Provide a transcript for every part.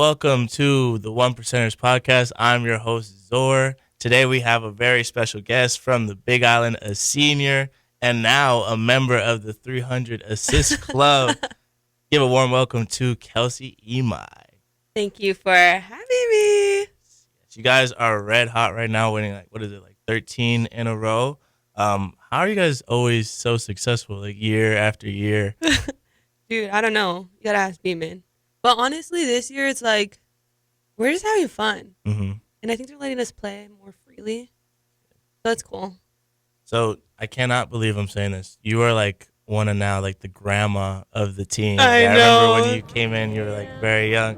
Welcome to the 1Percenters podcast. I'm your host, Zor. Today we have a very special guest from the Big Island, a senior, and now a member of the 300 Assist Club. Give a warm welcome to Kelsie Imai. Thank you for having me. You guys are red hot right now, winning 13 in a row. How are you guys always so successful, year after year? Dude, I don't know. You gotta ask Beeman. But honestly, this year it's like we're just having fun, Mm-hmm. and I think they're letting us play more freely. So it's cool. So I cannot believe I'm saying this. You are one of now the grandma of the team. I I remember when know. you came in, you were very young.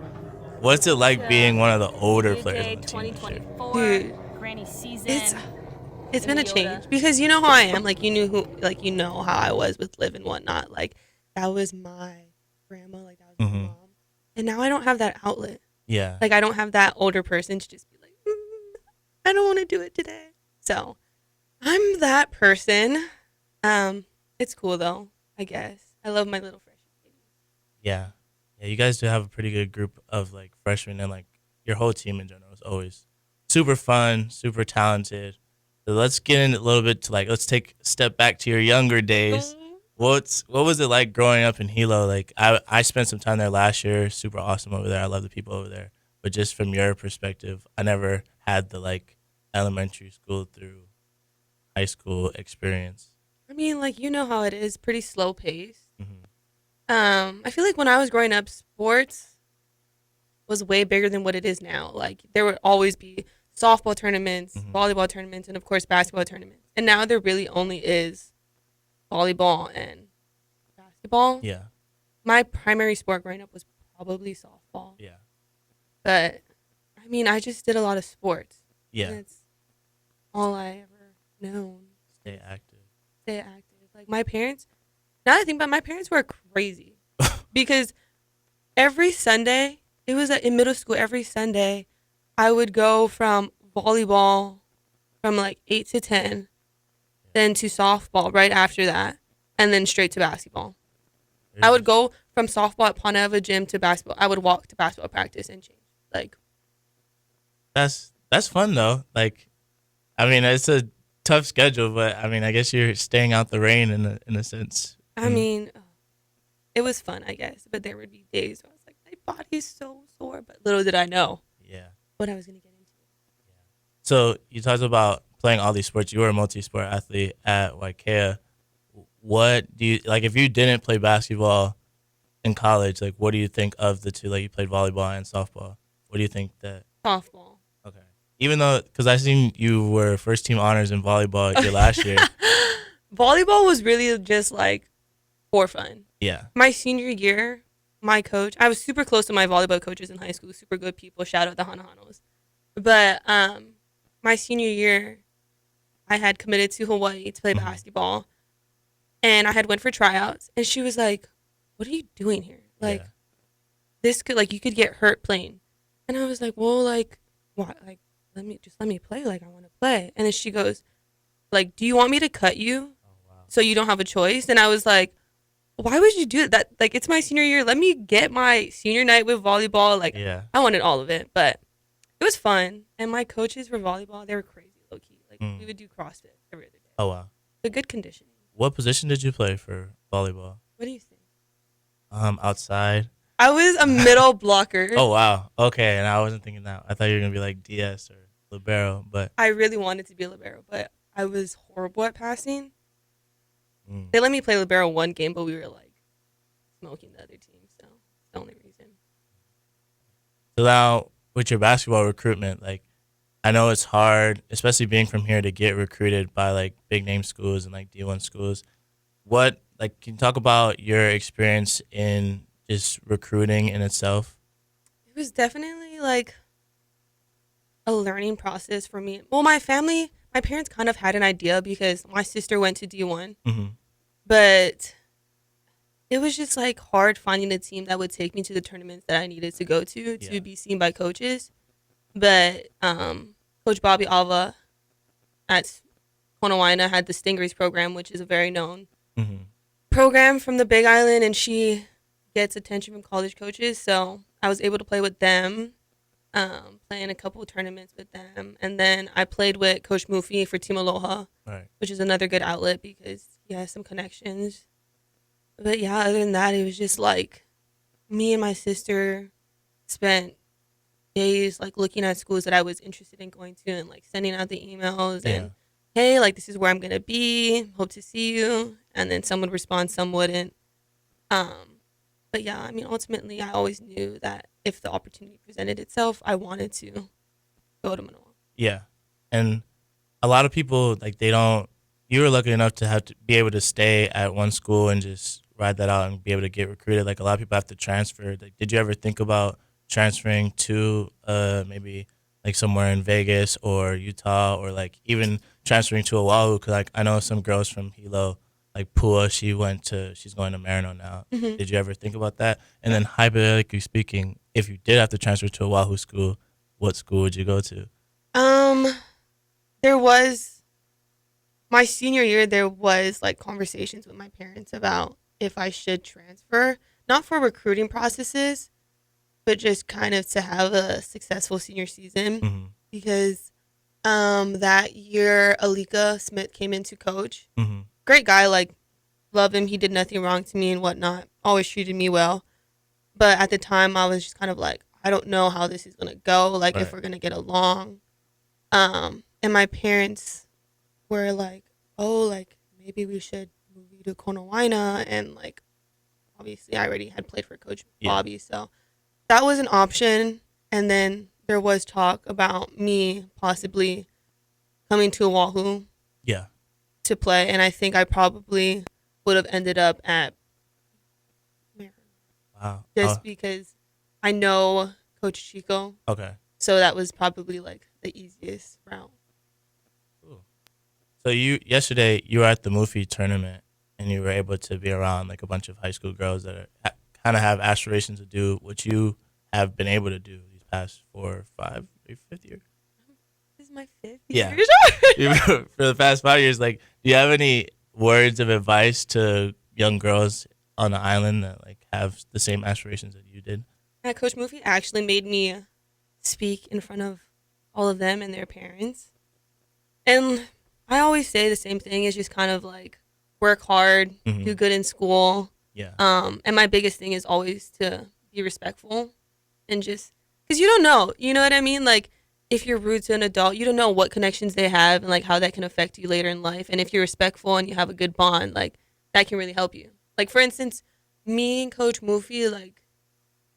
What's it like being one of the older players on the team this year? Dude, Granny season. it's been a change because you know how I am. You know how I was with Liv and whatnot. Like that was my grandma. Like that was my Mm-hmm. mom. And now I don't have that outlet. Yeah. Like I don't have that older person to just be like, I don't want to do it today. So I'm that person. It's cool though, I guess. I love my little freshman baby. Yeah. Yeah, you guys do have a pretty good group of freshmen, and your whole team in general is always super fun, super talented. So let's get in a little bit to let's take a step back to your younger days. What was it like growing up in Hilo? I spent some time there last year. Super awesome over there. I love the people over there. But just from your perspective, I never had the elementary school through high school experience. I mean, you know how it is, pretty slow pace. Mm-hmm. I feel like when I was growing up, sports was way bigger than what it is now. Like there would always be softball tournaments, Mm-hmm. volleyball tournaments, and of course basketball tournaments. And now there really only is volleyball and basketball. Yeah. My primary sport growing up was probably softball. Yeah. But I mean, I just did a lot of sports. Yeah. And it's all I ever known. Stay active. Stay active. Like my parents, now that I think about it, my parents were crazy because every Sunday, it was in middle school, every Sunday, I would go from volleyball from 8 to 10, then to softball right after that, and then straight to basketball. I would go from softball at Poneva Gym to basketball. I would walk to basketball practice and change. That's fun though. I mean, it's a tough schedule, but I mean, I guess you're staying out the rain in a sense. I mean, it was fun, I guess. But there would be days where I was like, my body's so sore. But little did I know Yeah. what I was going to get into. So you talked about playing all these sports. You were a multi-sport athlete at Waikea. What do you if you didn't play basketball in college? What do you think of the two? You played volleyball and softball. What do you think that? Softball. Okay. Even though, because I seen you were first team honors in volleyball your last year. Volleyball was really just for fun. Yeah. My senior year, my coach, I was super close to my volleyball coaches in high school, super good people. Shout out the Hanahanos. But my senior year, I had committed to Hawaii to play basketball. And I had went for tryouts. And she was like, what are you doing here? Yeah. This could, you could get hurt playing. And I was like, well, what? Let me play. I want to play. And then she goes, do you want me to cut you so you don't have a choice? And I was like, why would you do that? It's my senior year. Let me get my senior night with volleyball. Yeah. I wanted all of it, but it was fun. And my coaches for volleyball, they were crazy, low key. We would do CrossFit every other day. Oh, wow. But good conditioning. What position did you play for volleyball? What do you think? Outside. I was a middle blocker. Oh, wow. Okay, and I wasn't thinking that. I thought you were going to be DS or libero, but... I really wanted to be a libero, but I was horrible at passing. They let me play libero one game, but we were, smoking the other team, so it's the only reason. So now, with your basketball recruitment, I know it's hard, especially being from here, to get recruited by, big-name schools and, D1 schools. What, can you talk about your experience in just recruiting in itself? It was definitely a learning process for me. Well, my parents kind of had an idea because my sister went to D1, but it was just hard finding a team that would take me to the tournaments that I needed to go to be seen by coaches. But Coach Bobby Alva at Konawaina had the Stingrays program, which is a very known program from the Big Island, and she gets attention from college coaches. So I was able to play with them, playing a couple of tournaments with them. And then I played with Coach Mufi for Team Aloha, Right. which is another good outlet because he has some connections. But yeah, other than that, it was just like me and my sister spent days like looking at schools that I was interested in going to and like sending out the emails Yeah. and hey, like this is where I'm gonna be. Hope to see you. And then some would respond, some wouldn't. Um, but yeah, I mean, ultimately, I always knew that if the opportunity presented itself, I wanted to go to Manoa. Yeah. And a lot of people like they don't. You were lucky enough to have to be able to stay at one school and just ride that out and be able to get recruited. Like a lot of people have to transfer. Like, did you ever think about transferring to maybe like somewhere in Vegas or Utah or like even transferring to Oahu? Cause like I know some girls from Hilo, like Pua, she's going to Marino now. Hmm. Did you ever think about that? And then hypothetically speaking, if you did have to transfer to Oahu school, what school would you go to? Um, there was my senior year. There was like conversations with my parents about if I should transfer, not for recruiting processes, but just kind of to have a successful senior season Mm-hmm. because that year Alika Smith came in to coach. Mm-hmm. Great guy, like love him. He did nothing wrong to me and whatnot. Always treated me well. But at the time I was just kind of like, I don't know how this is gonna go, like if Right. we're gonna get along. And my parents were like, oh, like maybe we should move you to Konawaina and like obviously I already had played for Coach Yeah. Bobby, so that was an option. And then there was talk about me possibly coming to Oahu Yeah. to play, and I think I probably would have ended up at Maryland Wow. Oh, just because I know Coach Chico, okay. so that was probably like the easiest route. Cool. So you yesterday you were at the Mufi tournament and you were able to be around like a bunch of high school girls that are kind of have aspirations to do what you have been able to do these past 4, 5, maybe fifth year. This is my fifth Yeah. year. For the past 5 years, like, do you have any words of advice to young girls on the island that like have the same aspirations that you did? Yeah, Coach Mufi actually made me speak in front of all of them and their parents. And I always say the same thing is just kind of like work hard, Mm-hmm. do good in school. Yeah. And my biggest thing is always to be respectful and just because you don't know, you know what I mean? Like if you're rude to an adult, you don't know what connections they have and like how that can affect you later in life. And if you're respectful and you have a good bond, like that can really help you. Like for instance, me and Coach Mufi, like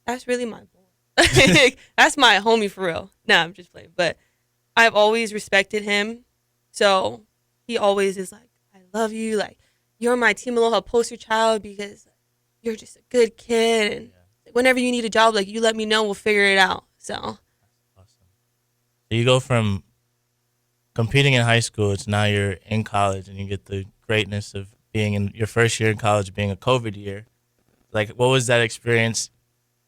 that's really my boy. Like, that's my homie for real. Nah, I'm just playing. But I've always respected him. So he always is like, I love you. Like, you're my Team Aloha poster child because you're just a good kid. And Yeah. whenever you need a job, like, you let me know. We'll figure it out. So, Awesome. So you go from competing in high school to now you're in college and you get the greatness of being in your first year in college being a COVID year. Like, what was that experience?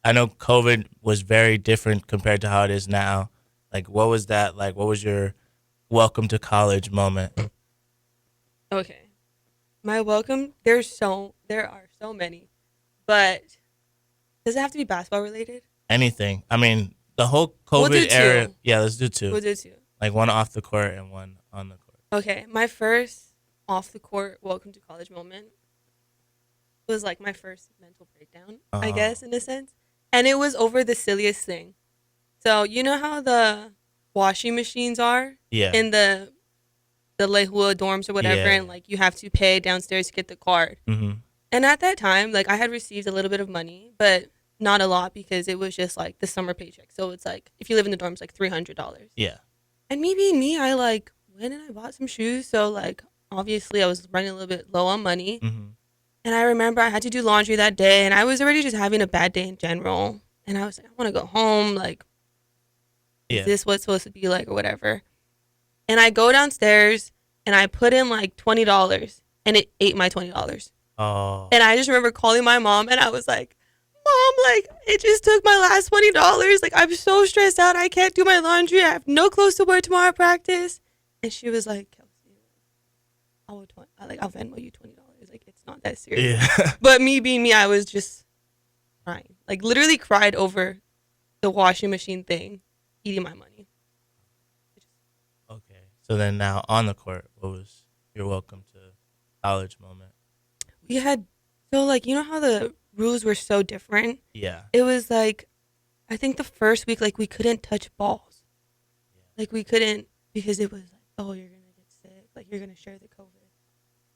I know COVID was very different compared to how it is now. Like, what was that like? What was your welcome to college moment? okay. My welcome, there are so many. But does it have to be basketball related? Anything. I mean, the whole We'll do COVID era. two. Yeah, let's do two. We'll do two. Like one off the court and one on the court. Okay. My first off the court welcome to college moment was like my first mental breakdown, I Oh, guess, in a sense. And it was over the silliest thing. So you know how the washing machines are yeah. in the Lehua dorms or whatever, Yeah. and like you have to pay downstairs to get the card. Mm-hmm. And at that time, like I had received a little bit of money, but not a lot because it was just like the summer paycheck. So it's like if you live in the dorms, like $300. Yeah. And maybe me, I like went and I bought some shoes. So like obviously I was running a little bit low on money. Mm-hmm. And I remember I had to do laundry that day, and I was already just having a bad day in general. And I was like, I want to go home. Like, is Yeah. this what it's supposed to be like or whatever? And I go downstairs and I put in like $20, and it ate my $20. Oh. And I just remember calling my mom, and I was like, Mom, like, it just took my last $20. Like, I'm so stressed out. I can't do my laundry. I have no clothes to wear tomorrow at practice. And she was like, Kelsie, I'll Venmo you $20. Like, it's not that serious. Yeah. But me being me, I was just crying. Like, literally cried over the washing machine thing eating my money. Okay. So then now on the court, what was your welcome to college moment? We had so like you know how the rules were so different. Yeah. It was like I think the first week like we couldn't touch balls. Like we couldn't because it was like oh you're gonna get sick like you're gonna share the COVID.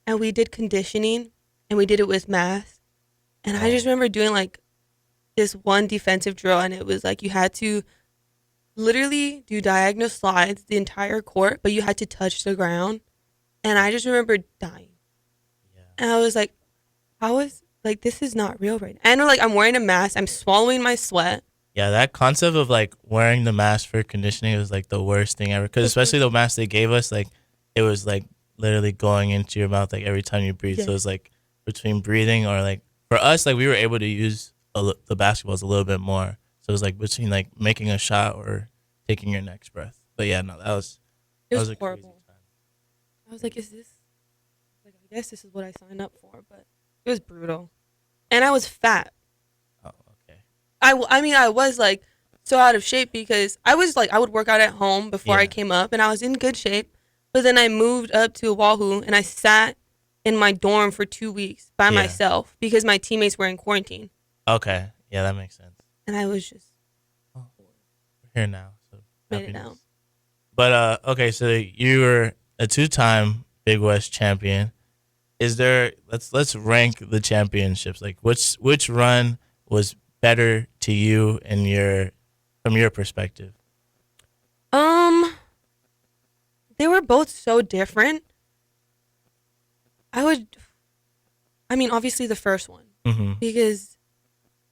And we did conditioning and we did it with masks. And I just Oh. remember doing like this one defensive drill and it was like you had to literally do diagonal slides the entire court, but you had to touch the ground. And I just remember dying. Yeah. And I was like, how is like this is not real right now. And like I'm wearing a mask, I'm swallowing my sweat. Yeah, that concept of like wearing the mask for conditioning was like the worst thing ever. Because especially the mask they gave us, like it was like literally going into your mouth like every time you breathe. Yeah. So it's like between breathing or like for us, like we were able to use the basketballs a little bit more. So it was like between like making a shot or taking your next breath. But yeah, no, It that was was a crazy horrible. time. I was like, is this like I guess this is what I signed up for, but it was brutal. And I was fat. Oh, okay. I mean I was like so out of shape because I was like I would work out at home before I Yeah. came up and I was in good shape. But then I moved up to Oahu and I sat in my dorm for 2 weeks by Yeah. myself because my teammates were in quarantine. Okay. Yeah, that makes sense. And I was just Oh, we're here now. So made it happiness. out. But okay, so you were a two-time Big West champion. Is there let's rank the championships. Like which run was better to you and your from your perspective? Um, they were both so different. I would, I mean, obviously the first one Mm-hmm. because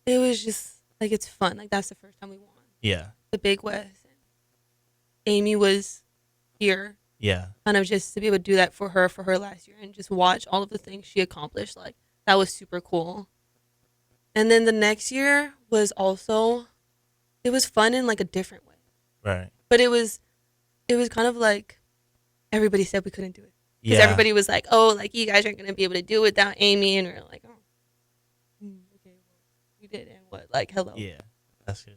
it was just like it's fun. Like that's the first time we won Yeah. the Big West. And Amy was here, Yeah. kind of just to be able to do that for her last year and just watch all of the things she accomplished. Like that was super cool. And then the next year was also, it was fun in like a different way. Right. But it was kind of like everybody said we couldn't do it because Yeah. everybody was like, "Oh, like you guys aren't gonna be able to do it without Amy," and we are like, "Oh, okay, well, we did, and what? Like, hello." Yeah. That's good.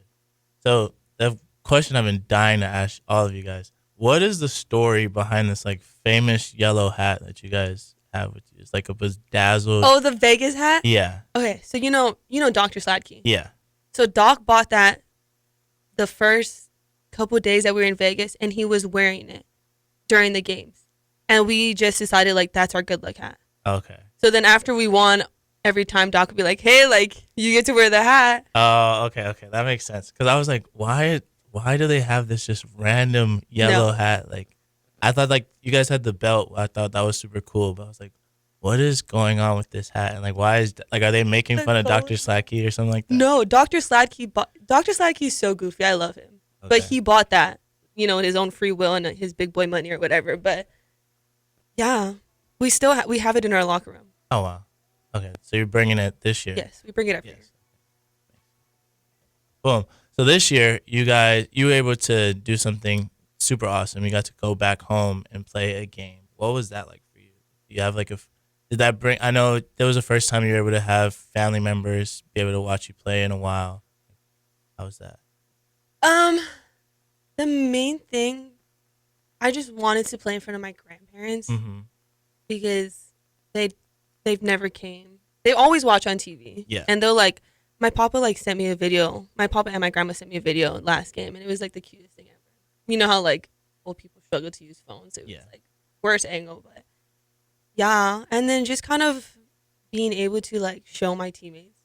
So the question I've been dying to ask all of you guys: what is the story behind this like famous yellow hat that you guys have with you? It's like a bedazzled. Oh, the Vegas hat. Yeah. Okay, so you know Dr. Sladkey. Yeah. So Doc bought that the first couple days that we were in Vegas, and he was wearing it during the games, and we just decided like that's our good luck hat. Okay. So then after we won, every time Doc would be like, "Hey, like you get to wear the hat." Oh, okay, okay, that makes sense. Because I was like, why do they have this just random yellow No. hat? Like, I thought like you guys had the belt. I thought that was super cool, but I was like, what is going on with this hat? And like, why is like, are they making The fun of color. Dr. Slacky or something like that? No, Dr. Sladkey Dr. Sladkey's so goofy. I love him. But Okay. he bought that, you know, in his own free will and his big boy money or whatever. But yeah, we still we have it in our locker room. Oh wow. Okay, so you're bringing it this year. Yes, we bring it every year. Yes. Boom. So this year, you were able to do something super awesome. You got to go back home and play a game. What was that like for you? Do you have like did that bring? I know that was the first time you were able to have family members be able to watch you play in a while. How was that? Um, the main thing, I just wanted to play in front of my grandparents Mm-hmm. because they they've never came. They always watch on TV. Yeah. And they'll like my papa like sent me a video. My papa and my grandma sent me a video last game and it was like the cutest thing ever. You know how like old people struggle to use phones. It was Yeah. like worst angle, but yeah. And then just kind of being able to like show my teammates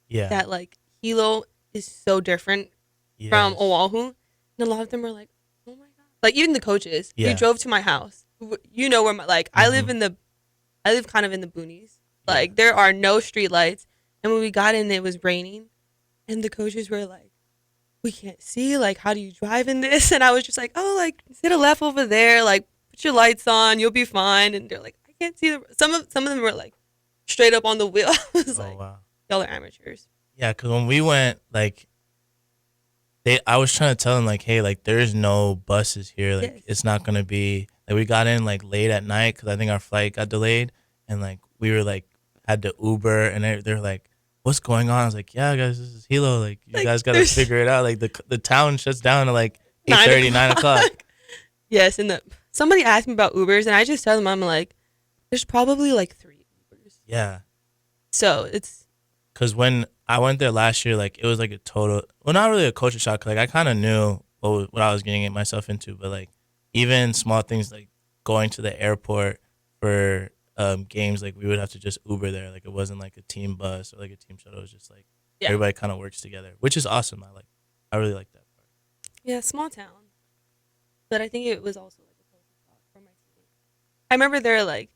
Yeah. that like Hilo is so different Yes. from Oahu. And a lot of them were like, oh my God. Like even the coaches Yeah. who drove to my house. You know where my like I live Mhm. I live kind of in the boonies. Yeah. Like there are no street lights. And when we got in, it was raining. And the coaches were like, we can't see. Like, how do you drive in this? And I was just like, oh, like, sit a left over there. Like, put your lights on. You'll be fine. And they're like, I can't see. Some of them were like straight up on the wheel. I was Oh like, wow. y'all are amateurs. Yeah, because when we went, like, I was trying to tell them, like, hey, like, there's no buses here. Like, Yes. it's not gonna be like we got in like late at night because I think our flight got delayed, and like we were like had to Uber, and they're like, what's going on? I was like, yeah, guys, this is Hilo. Like, you Like guys got to there's figure it out. Like, the town shuts down at like 8:30, 9 o'clock. 9 o'clock. Yes, and somebody asked me about Ubers, and I just tell them I'm like, there's probably like 3 Ubers. Yeah. So it's Because when I went there last year, like, it was like a total, well, not really a culture shock. Like, I kind of knew what I was getting myself into, but like, even small things like going to the airport for games, like, we would have to just Uber there. Like, it wasn't like a team bus or like a team shuttle. It was just like yeah, everybody kind of works together, which is awesome. I really like that part. yeah, small town. But I think it was also like a culture shock for my team. I remember they're like,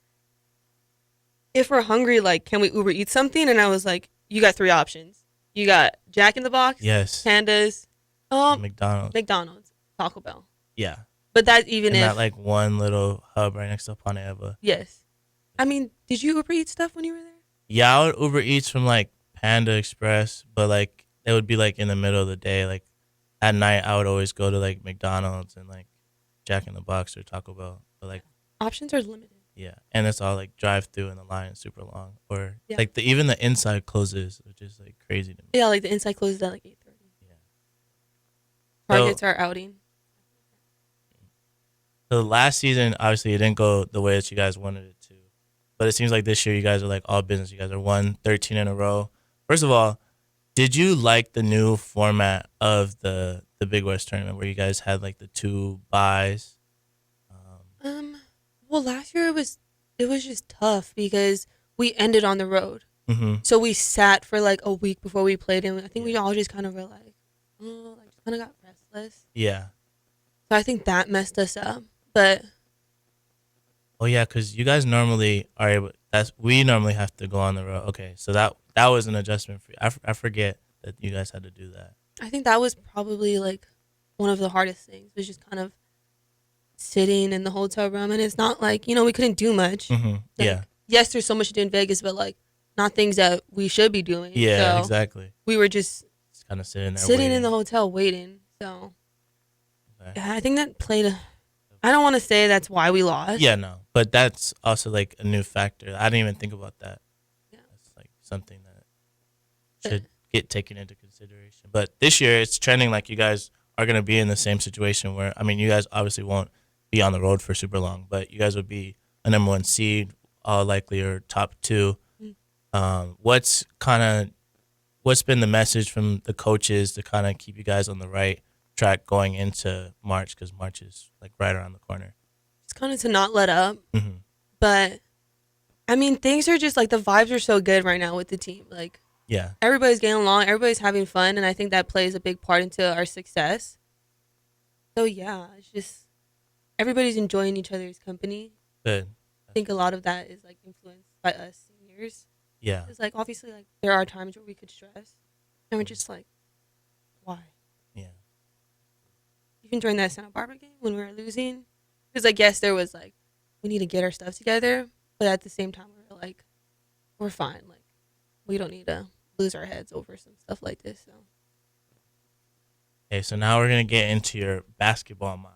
if we're hungry, like, can we Uber eat something? And I was like, you got 3 options. You got Jack in the Box, Yes. Pandas, McDonald's. McDonald's, Taco Bell. Yeah. But that's even And if that like one little hub right next to Paneva. yes. I mean, did you Uber eat stuff when you were there? Yeah, I would Uber Eats from like Panda Express, but like it would be like in the middle of the day. Like at night, I would always go to like McDonald's and like Jack in the Box or Taco Bell. But like, Options are limited. yeah, and it's all like drive through and the line is super long. Or Yeah. like even the inside closes, which is like crazy to me. Yeah, like the inside closes at like 8:30. Yeah. Targets are outing. So last season, obviously, it didn't go the way that you guys wanted it to. But it seems like this year you guys are like all business. You guys are 1-13 in a row. First of all, did you like the new format of the Big West tournament where you guys had like the 2 buys? Well, last year it was just tough because we ended on the road. Mm-hmm. So we sat for like a week before we played, and I think we all just kind of were like, oh, like just kind of got restless. Yeah. So I think that messed us up. But Oh yeah, because you guys normally are able. We normally have to go on the road. Okay, so that was an adjustment for you. I forget that you guys had to do that. I think that was probably like one of the hardest things was just kind of sitting in the hotel room, and it's not like we couldn't do much. Mm-hmm. Like, Yeah. yes, there's so much to do in Vegas, but like not things that we should be doing. Yeah. So Exactly. we were just Just kind of sitting there. sitting waiting. in the hotel waiting. So Okay. yeah, I think that played. I don't want to say that's why we lost. Yeah, no, but that's also like a new factor. I didn't even think about that. Yeah. That's like something that should get taken into consideration. But this year, it's trending like you guys are gonna be in the same situation where I mean, you guys obviously won't be on the road for super long, but you guys would be a #1 seed, all likely, or top 2. What's been the message from the coaches to kind of keep you guys on the right track going into March, because March is like right around the corner. It's kind of to not let up. Mm-hmm. But I mean, things are just like the vibes are so good right now with the team. Like Yeah. everybody's getting along, everybody's having fun, and I think that plays a big part into our success. So yeah, it's just everybody's enjoying each other's company. Good. I think a lot of that is like influenced by us seniors. Yeah. Because like obviously like there are times where we could stress, and we're just like, why? Yeah. Even during that Santa Barbara game when we were losing, because like yes, there was like we need to get our stuff together, but at the same time we were like, we're fine. Like we don't need to lose our heads over some stuff like this. So Okay, so now we're gonna get into your basketball mind.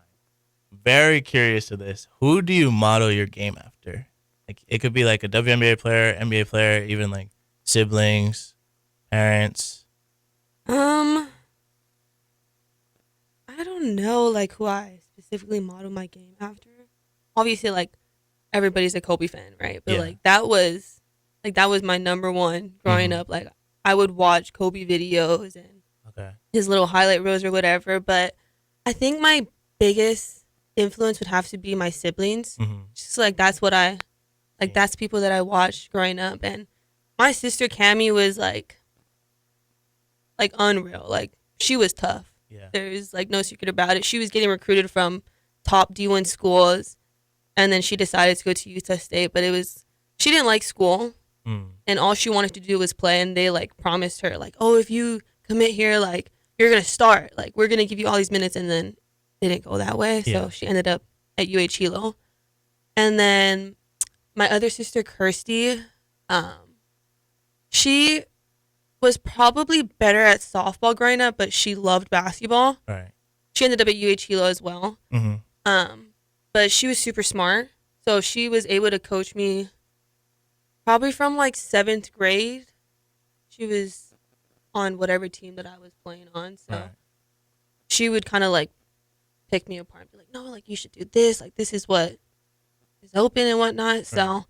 Very curious to this. Who do you model your game after? Like it could be like a WNBA player, NBA player, even like siblings, parents. I don't know like who I specifically model my game after. Obviously, like everybody's a Kobe fan, right? But Yeah. like that was my #1 growing up. Like I would watch Kobe videos and Okay. his little highlight reels or whatever. But I think my biggest influence would have to be my siblings. Mm-hmm. Just like that's what I like. Yeah. That's people that I watched growing up, and my sister Cammie was like unreal. Like she was tough. Yeah. There's like no secret about it. She was getting recruited from top D1 schools, and then she decided to go to Utah State. But she didn't like school, and all she wanted to do was play. And they like promised her like, oh, if you commit here, like you're gonna start. Like we're gonna give you all these minutes, and then it didn't go that way. Yeah. So she ended up at Hilo. And then my other sister Kirsty, she was probably better at softball growing up, but she loved basketball. Right. She ended up at Hilo as well. Mm-hmm. But she was super smart, so she was able to coach me probably from like 7th grade. She was on whatever team that I was playing on, so Right. she would kind of like pick me apart and be like, no, like you should do this, like this is what is open and whatnot. Right. So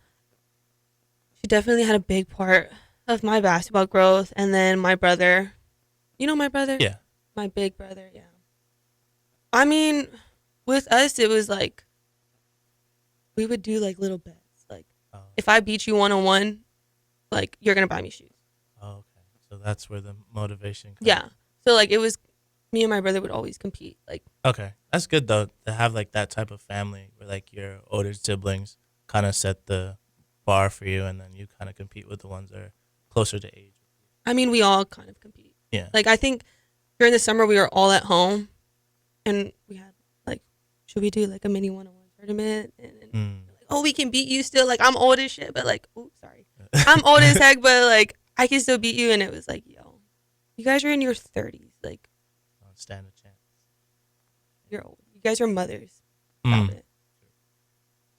she definitely had a big part of my basketball growth. And then my brother, you know my brother, Yeah. my big brother, yeah. I mean, with us, it was like we would do like little bets. Like Oh. if I beat you 1-on-1, like you're gonna buy me shoes. Oh, okay. So that's where the motivation comes. Yeah. So like it was me and my brother would always compete. Like Okay, that's good though to have like that type of family where like your older siblings kind of set the bar for you, and then you kind of compete with the ones that are closer to age. I mean, we all kind of compete. Yeah. Like I think during the summer we were all at home, and we had like, should we do like a mini 1-on-1 tournament? And Mm. like, oh, we can beat you still. Like I'm old as shit, but like, oh, sorry, I'm old as heck, but like I can still beat you. And it was like, yo, you guys are in your 30s. Like Don't stand a chance. you're old. You guys are mothers. Stop Mm. it.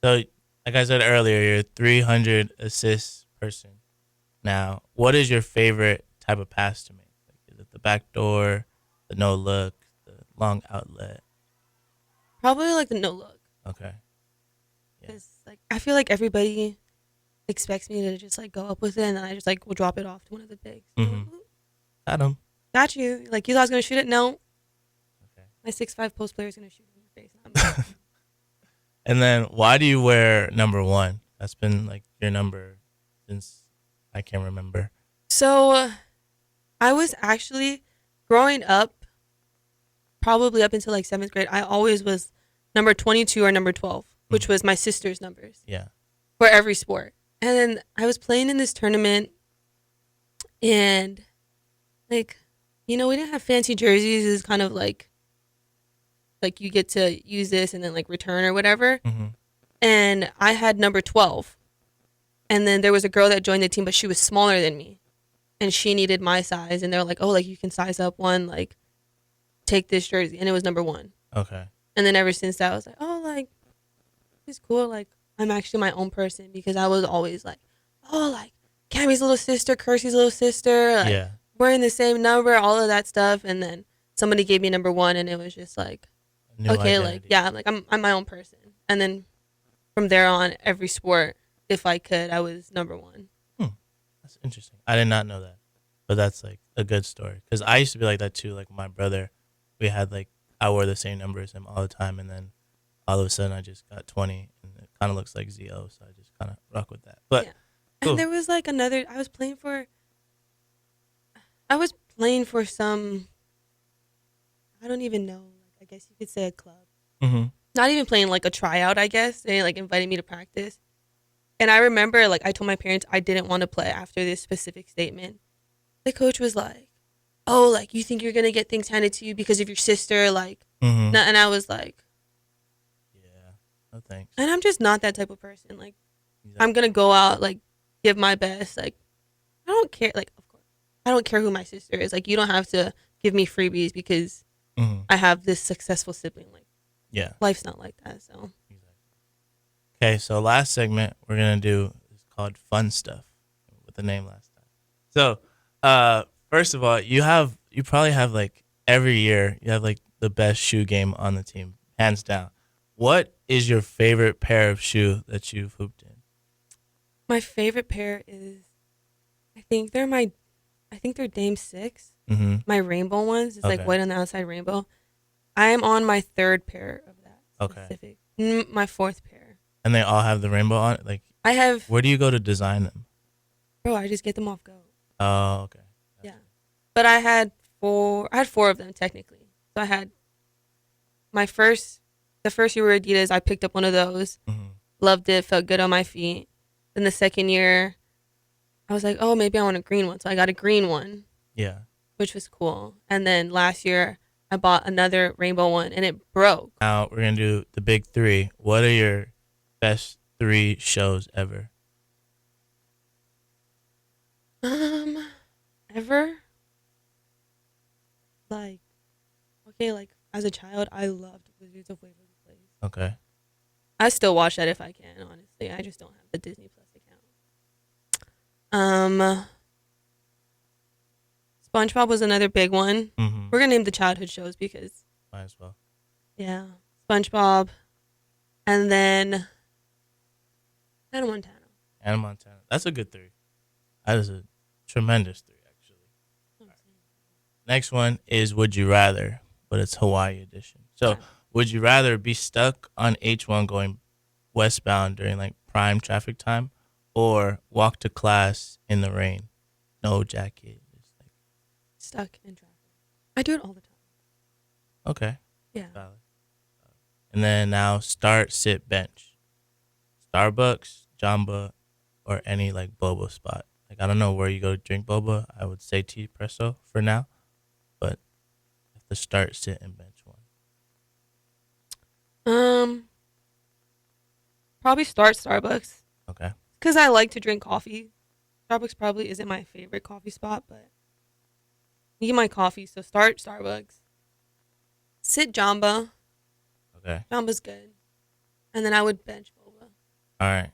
So, like I said earlier, you're a 300 assist person. Now, what is your favorite type of pass to make? Like, is it the back door, the no look, the long outlet? Probably like the no look, Okay. Yeah. because like I feel like everybody expects me to just like go up with it, and then I just like will drop it off to one of the bigs. And they're Mm-hmm. like, "Ooh, Got him. got you. Like you thought I was gonna shoot it? No, Okay. my 6'5" post player is gonna shoot it in your face. And I'm like, And then why do you wear number one? That's been like your number since I can remember. so I was actually growing up, probably up until like 7th grade. I always was number 22 or number 12, which Mhm. was my sister's numbers Yeah. for every sport. And then I was playing in this tournament, and like, you know, we didn't have fancy jerseys. It's kind of like you get to use this and then like return or whatever. Mm-hmm. And I had number 12. And then there was a girl that joined the team, but she was smaller than me. And she needed my size. And they're like, oh, like you can size up one, like take this jersey. And it was number 1. Okay. And then ever since that, I was like, oh, like it's cool. Like I'm actually my own person, because I was always like, oh, like Cammy's little sister, Kersey's little sister, like Yeah. we're in the same number, all of that stuff. And then somebody gave me number 1, and it was just like, New okay, like identity. yeah, like I'm my own person. And then from there on, every sport, if I could, I was number 1. Hmm. That's interesting. I did not know that, but that's like a good story. Because I used to be like that too. Like my brother, we had like I wore the same number as him all the time, and then all of a sudden I just got 20, and it kind of looks like ZO, so I just kind of rock with that. But Yeah. cool. And there was like another. I was playing for some. I don't even know. Like I guess you could say a club. Mm-hmm. Not even playing like a tryout. I guess they like invited me to practice. And I remember like I told my parents I didn't want to play after this specific statement. The coach was like, "Oh, like you think you're gonna get things handed to you because of your sister?" Like, Mm-hmm. and I was like, Yeah. No thanks. and I'm just not that type of person. Like Exactly. I'm gonna go out, like give my best. Like I don't care. Like of course, I don't care who my sister is. Like you don't have to give me freebies because Mm-hmm. I have this successful sibling. Like Yeah. life's not like that. So Exactly. Okay, so last segment we're gonna do is called fun stuff with the name last time. So, first of all, you probably have like every year you have like the best shoe game on the team, hands down. What is your favorite pair of shoe that you've hooped in? my favorite pair is, I think they're Dame 6. Mm-hmm. My rainbow ones. It's Okay. like white on the outside, rainbow. I am on my 3rd pair of that Okay. specific. My 4th pair. And they all have the rainbow on it. Like, I have, where do you go to design them? bro. I just get them off Go. Oh, okay. Yeah, but I had 4. I had 4 of them technically. So I had the first year we were Adidas. I picked up one of those. Mm-hmm. Loved it. Felt good on my feet. Then the second year, I was like, oh, maybe I want a green one. So I got a green one, Yeah. which was cool. And then last year, I bought another rainbow one, and it broke. Now we're gonna do the big 3. What are your best 3 shows ever? Ever? Like, okay, like as a child, I loved Wizards of Waverly Place. Okay. I still watch that if I can. Honestly, I just don't have the Disney Plus account. SpongeBob was another big one. Mm-hmm. We're gonna name the childhood shows because Might as well. yeah, SpongeBob, and then Hannah Montana. Hannah Montana. That's a good 3. That is a tremendous 3, actually. All right. Next one is Would You Rather, but it's Hawaii edition. So, Okay. would you rather be stuck on H1 going westbound during like prime traffic time, or walk to class in the rain, no jacket? Just like, Stuck in traffic. I do it all the time. okay, Yeah. valid. And then now start, sit, bench. Starbucks, Jamba, or any like boba spot. Like I don't know where you go to drink boba. I would say tea presso for now, but the start, sit, and bench one. Um, Probably start Starbucks Okay. because I like to drink coffee. Starbucks probably isn't my favorite coffee spot, but I need my coffee, so start Starbucks. Sit Jamba. Okay. Jamba's good, and then I would bench boba. All right.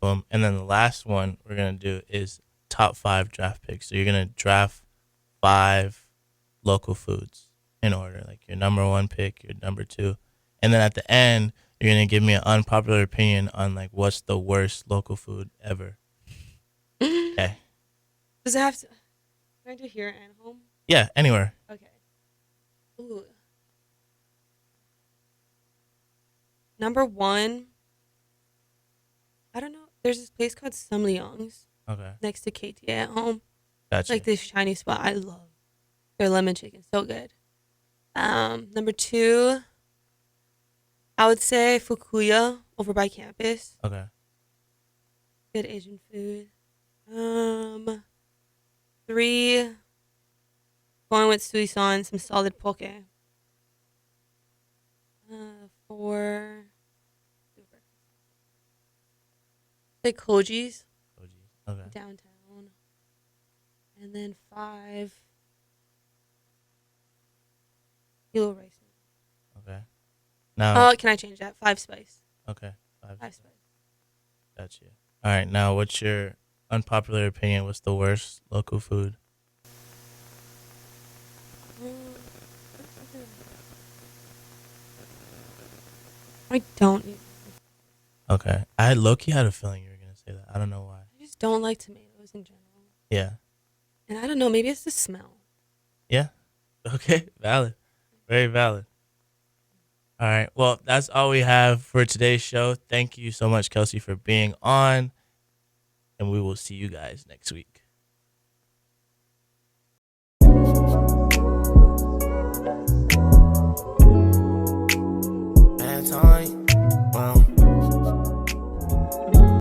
Boom. And then the last one we're gonna do is top 5 draft picks. So you're gonna draft 5 local foods in order, like your number 1 pick, your number 2, and then at the end you're gonna give me an unpopular opinion on like what's the worst local food ever. Okay. Does it have to? Can I do here and home? Yeah. Anywhere. Okay. Ooh. Number 1. I don't know. There's this place called Some Leongs Okay. next to KTA at home. Gotcha. Like this Chinese spot. I love their lemon chicken. So good. Number 2, I would say Fukuya over by campus. Okay. Good Asian food. 3, going with Suisan, some solid poke. 4, say Koji's Koji. Okay. downtown. And then 5, Hilo rice. Okay. Now. Can I change that? 5 spice. Okay. 5. 5 spice. Gotcha. All right. Now, what's your unpopular opinion? What's the worst local food? I don't. Okay. I low-key had a feeling you were gonna say that. I don't know why. I just don't like tomatoes in general. Yeah. And I don't know. Maybe it's the smell. Yeah. Okay. Valid. Very valid. All right. Well, that's all we have for today's show. Thank you so much, Kelsie, for being on. And we will see you guys next week. Bad time.